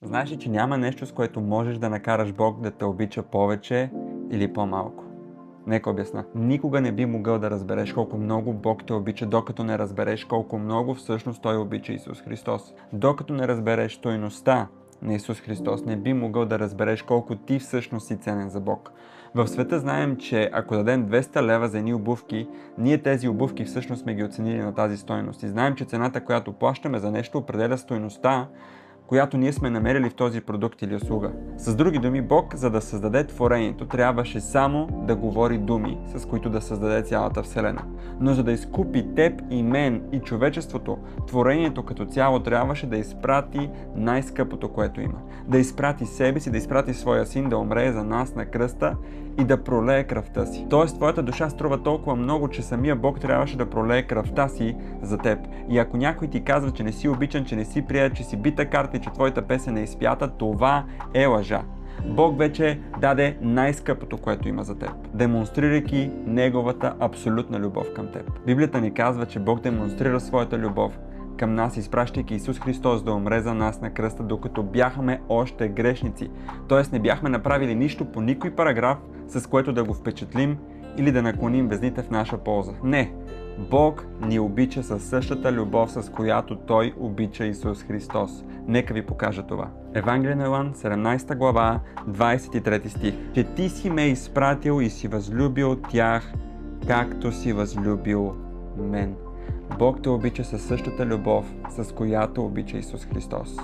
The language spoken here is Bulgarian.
Знаеш ли, че няма нещо, с което можеш да накараш Бог да те обича повече или по-малко? Нека обясна. Никога не би могъл да разбереш колко много Бог те обича, докато не разбереш колко много всъщност Той обича Исус Христос. Докато не разбереш стойността на Исус Христос, не би могъл да разбереш колко ти всъщност си ценен за Бог. В света знаем, че ако дадем 200 лева за едни обувки, ние тези обувки всъщност сме ги оценили на тази стойност. И знаем, че цената, която плащаме за нещо, определя стойността, която ние сме намерили в този продукт или услуга. С други думи, Бог, за да създаде творението, трябваше само да говори думи, с които да създаде цялата Вселена. Но за да изкупи теб и мен и човечеството, творението като цяло трябваше да изпрати най-скъпото, което има. Да изпрати себе си, да изпрати своя син да умре за нас на кръста и да пролее кръвта си. Тоест, твоята душа струва толкова много, че самия Бог трябваше да пролее кръвта си за теб. И ако някой ти казва, че не си обичан, че не си прият, че си бита карта и че твоята песен е изпята, това е лъжа. Бог вече даде най-скъпото, което има за теб, демонстрирайки Неговата абсолютна любов към теб. Библията ни казва, че Бог демонстрира своята любов към нас, изпращайки Исус Христос да умре за нас на кръста, докато бяхме още грешници. Тоест не бяхме направили нищо по никой параграф, с което да го впечатлим или да наклоним везните в наша полза. Не! Бог ни обича със същата любов, с която Той обича Исус Христос. Нека ви покажа това. Евангелие на Йоан, 17 глава, 23 стих. Че ти си ме изпратил и си възлюбил тях, както си възлюбил мен. Бог те обича със същата любов, с която обича Исус Христос.